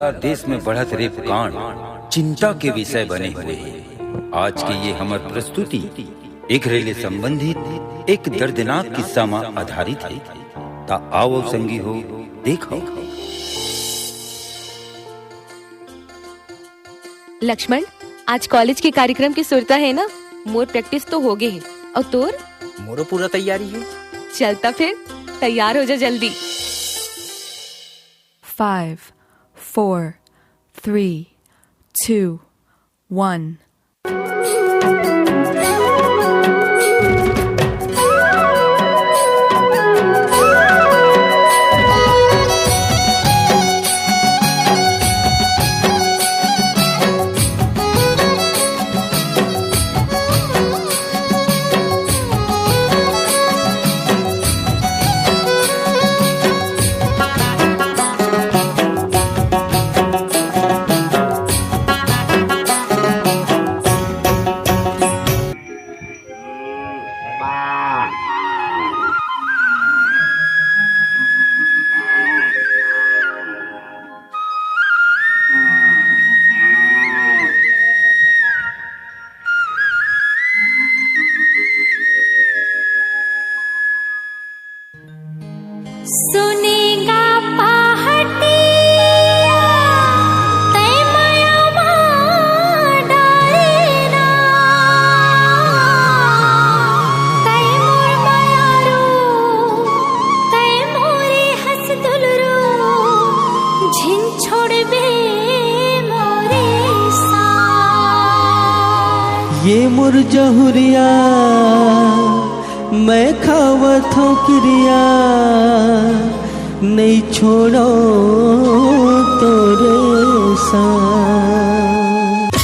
देश में बढ़त रेप कांड चिंता के विषय बने हुए हैं। आज की ये हमर प्रस्तुति एक रेले संबंधित एक दर्दनाक किस्सा में आधारित है। ता आओ संगी हो देखो। लक्ष्मण, आज कॉलेज के कार्यक्रम की सुरता है ना? मोर प्रैक्टिस तो हो गए है और तोर? मोरो पूरा तैयारी है। चलता फिर तैयार हो जा जल्दी। 5, 4, 3, 2, 1. सुनेगा पहाटिया तै माया डारेना तै मोर मायारू तै मोरे हंस दुलरू झिन छोड़बे मोरे साथ। ये मोर जहुरिया मैं खावत हूँ क्रिया नहीं छोड़ो तोरे साथ।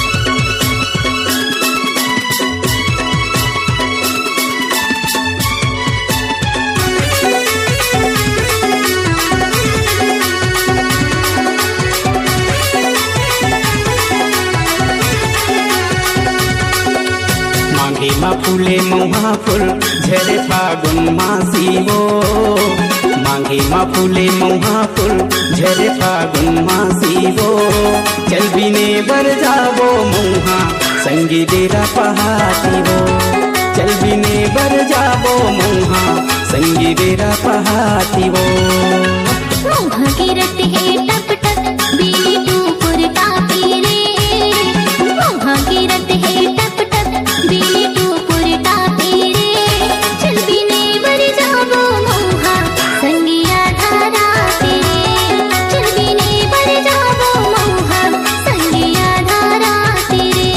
मांगे मा फूले मुहा फूल झरे फागुन मासी वो। मांगे मा फूले मुहा फूल झरे फागुन मासी वो। चल बिने बर जाबो मुहा संगी डेरा पहाती वो। चल बिने बर जाबो मुहा संगी डेरा पहाती वो। मुहा गिरत है टप टप बीली टूपुर कापी रे। मुहा गिरत है टप टप बीली टूपुर कापी रे। चल बिने बर जाबो मुहा संगिया धारा तेरे। चल बिने बर जाबो मुहा संगिया धारा तेरे।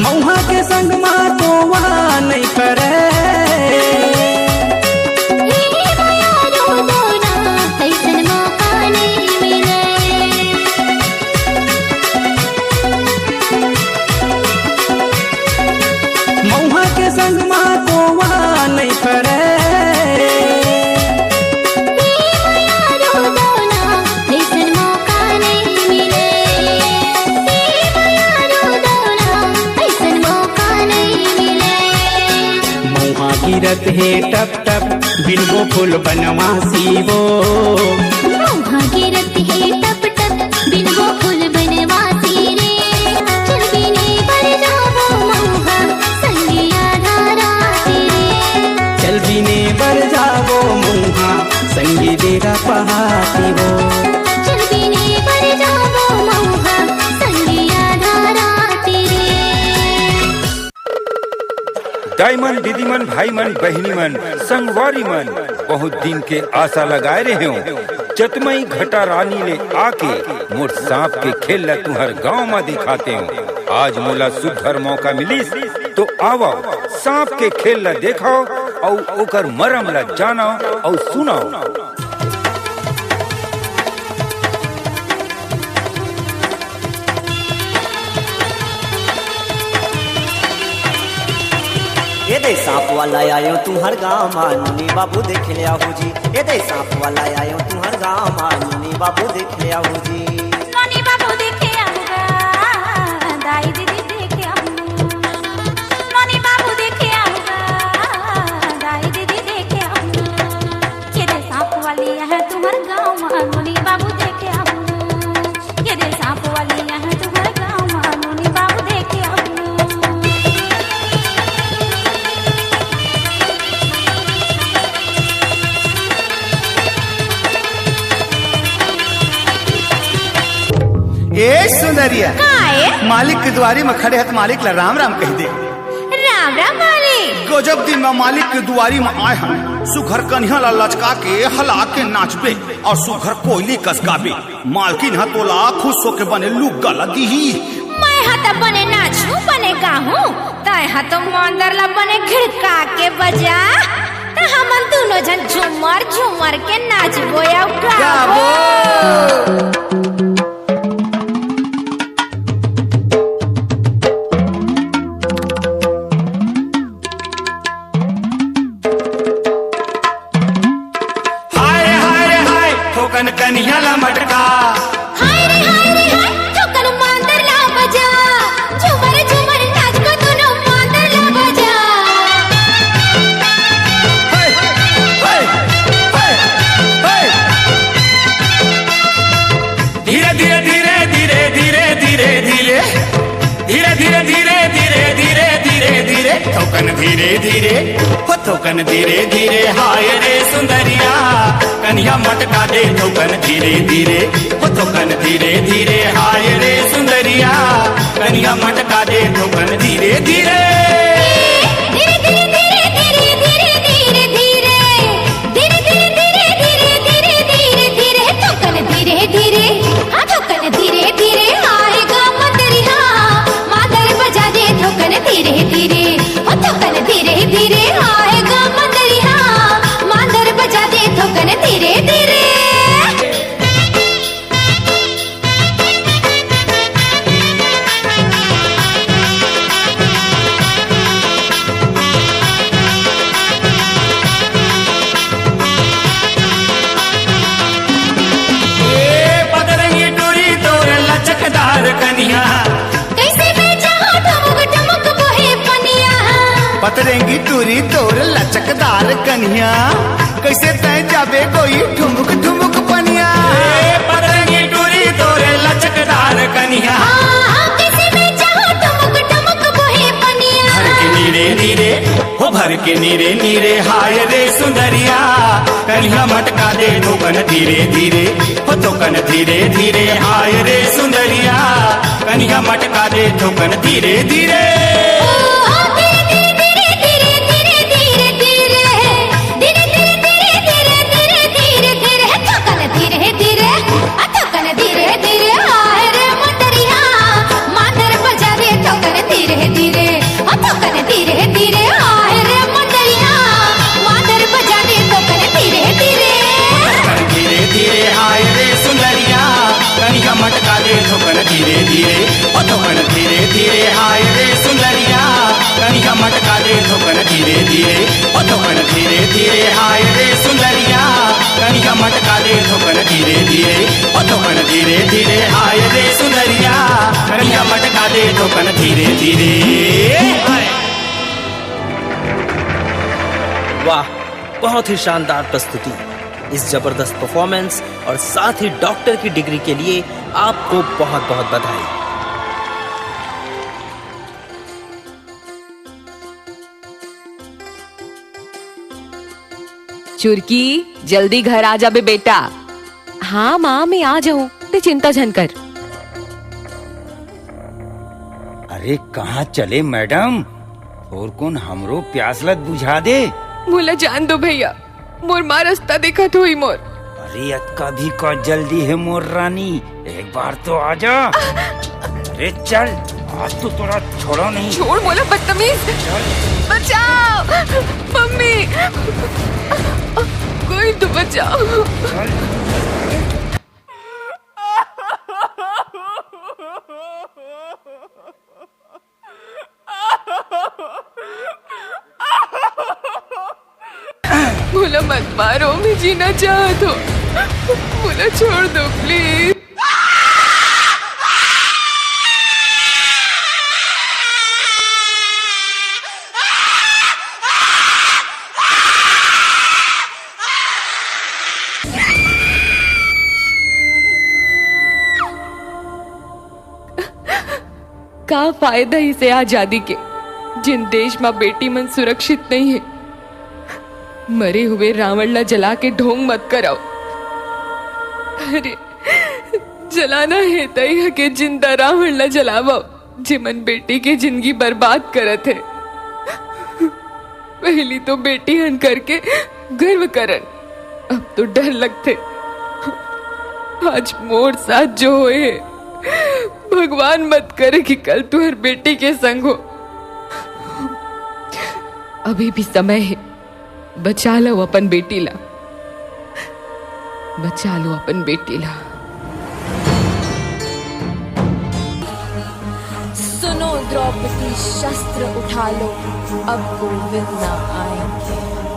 मौहा के संग मा तो वहाँ नहीं करे। हे मायारू दोना कैसन मौका नहीं मिले। मौहा के संग मा तो वहाँ नहीं करे। हे मायारू दोना कैसन मौका नहीं मिले। हे मायारू दोना कैसन मौका नहीं मिले। मौहा गिरत है टप टप बिलबो फूल बनवासी वो। मुहा गिरत है टप टप बिनबो फूल बनवासी रे। चल बिने बर जाबो मुहा संगिया धारा तेरे। चल बिने बर जाबो मुहा संगी डेरा पहाती वो। चल बिने बर जाबो मुहा संगिया धारा तेरे। दाईमन, दीदीमन, भाईमन, बहनीमन, संगवारी मन बहुत दिन के आशा लगाए रहे हो। चतमई घटा रानी ले आके मोर सांप के खेल ला तुहर गांव में दिखाते हो। आज मोला सुधर मौका मिलिस तो आवो सांप के खेल ला देखो और ओकर मरम ला जानो और सुनो। दे सांप वाला आयो तू हर गाँव मानुनी बाबू देख ले आहू जी। ये दे सांप वाला आयो तू हर गाँव मानुनी बाबू देख ले आहू जी। ननी बाबू देखे आऊंगा, दाई दीदी देखे आऊंगा। ननी बाबू देखे आऊंगा, दाई दीदी देखे आऊंगा। ये दे सांप वाली है तुम्हार गाँव मानुनी बाबू देखे आऊंगा। ये दे सांप वाली है तुम्हार गाँव मानुनी बाबू देखे आऊंगा। ए सुंदरिया, काहे? मालिक के द्वारी में खड़े है तो मालिक ला राम राम कह दे। राम राम मालिक। गजब दिन में मालिक के दुआरी में आए हैं। सुघर कन्हैया ला लचका के हला के नाचबे और सुघर कोयली कस गाबे। मालकिन हा तोला खुश होके बने लुक गला दी। मैं हाथ बने नाचू बने गाहूं, ताय हाथ मंदर ला बने घिड़का के बजा। तो हमन दोनों जन झूमर झूमर के नाचबो या गाबो। कन्हैया ला मटका, हाय रे हाय, ठोकर मंदर ला बजा। झूमर झूमर नाच को दोनों मंदर ला बजा। धीरे धीरे धीरे धीरे धीरे धीरे धीरे धीरे धीरे धीरे धीरे धीरे धीरे धीरे ठोकन धीरे धीरे हो ठोकन धीरे धीरे। हाय रे सुंदरिया कन्हैया मटका दे ठोकन धीरे धीरे हो ठोकन धीरे धीरे। हाय रे सुंदरिया कन्हैया मटका दे ठोकन धीरे धीरे। पतरेंगी टूरी तोर लचकदार कन्हैया, कैसे तय जाबे कोई ठुमुक ठुमुक पनिया। पतरेंगी टूरी तोर लचकदार कन्हैया, कैसे मैं चाहूं ठुमुक ठुमुक बोहे पनिया। भर के नीरे नीरे हो भर के नीरे नीरे। हाय रे सुंदरिया कन्हैया मटका दे ठोकन धीरे धीरे हो ठोकन धीरे धीरे। हाय रे सुंदरिया कन्हैया मटका दे ठोकन धीरे धीरे। मटका दे ठोकन धीरे धीरे ओ ठोकन धीरे धीरे। हाय रे सुंदरिया कन्हैया मटका दे ठोकन धीरे धीरे ओ ठोकन धीरे धीरे। हाय रे सुंदरिया कन्हैया मटका दे ठोकन धीरे धीरे ओ ठोकन धीरे धीरे। हाय रे सुंदरिया कन्हैया मटका दे ठोकन धीरे धीरे। वाह, बहुत ही शानदार प्रस्तुति। इस जबरदस्त परफॉर्मेंस और साथ ही डॉक्टर की डिग्री के लिए आपको बहुत बहुत बधाई। चुरकी जल्दी घर आ जा बे बेटा। हाँ माँ मैं आ जाऊँ, ते चिंता झन कर। अरे कहाँ चले मैडम, और कौन हमरो प्यास लत बुझा दे। मोला जान दो भैया, मोर माँ रास्ता देखत हुई मोर। अरे अक्का भी का जल्दी है मोर रानी, एक बार तो आजा। अरे चल, आज तो थोड़ा छोड़ो नहीं। छोड़ मोला बदतमीज। बचाओ मम्मी, कोई तो बचाओ। बार में जीना चाहत हो, मुझे छोड़ दो प्लीज। का फायदा इसे आजादी के जिन देश में बेटी मन सुरक्षित नहीं है। मरे हुए रावण ला जला के ढोंग मत कराओ। अरे जलाना है तय के जिंदा रावण ला जलावो जिमन बेटी के जिंदगी बर्बाद करत है। पहली तो बेटी हन करके गर्व करन, अब तो डर लगते। आज मोर साथ जो होए भगवान मत करे कि कल तू हर बेटी के संग हो। अभी भी समय है, बचा लो अपन बेटी ला, बचा लो अपन बेटी ला। सुनो द्रौपदी, शस्त्र उठा लो, अब गोविंद ना आएंगे।